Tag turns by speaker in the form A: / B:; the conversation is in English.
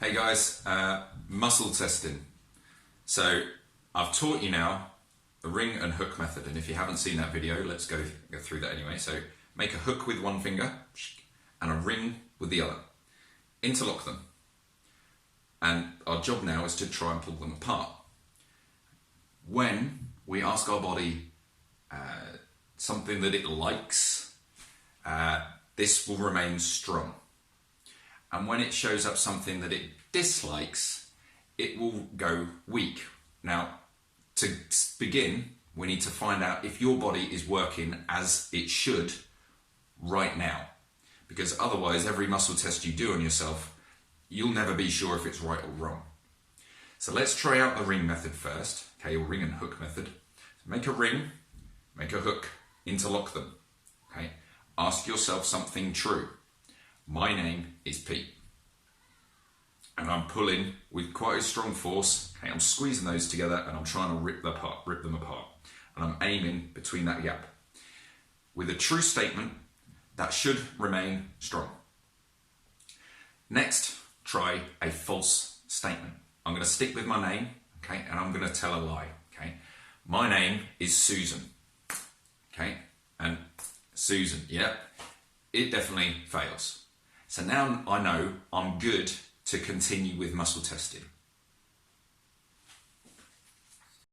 A: Hey guys, muscle testing. So I've taught you now a ring and hook method, and if you haven't seen that video, let's go through that anyway. So make a hook with one finger and a ring with the other. Interlock them. And our job now is to try and pull them apart. When we ask our body something that it likes, this will remain strong. And when it shows up something that it dislikes, it will go weak. Now, to begin, we need to find out if your body is working as it should right now. Because otherwise, every muscle test you do on yourself, you'll never be sure if it's right or wrong. So let's try out the ring method first, okay, or ring and hook method. Make a ring, make a hook, interlock them, okay? Ask yourself something true. My name is Pete, and I'm pulling with quite a strong force. Okay, I'm squeezing those together and I'm trying to rip them apart. And I'm aiming between that gap. With a true statement, that should remain strong. Next, try a false statement. I'm going to stick with my name, okay, and I'm going to tell a lie, okay. My name is Susan, okay, and Susan, yeah, it definitely fails. So now I know I'm good to continue with muscle testing.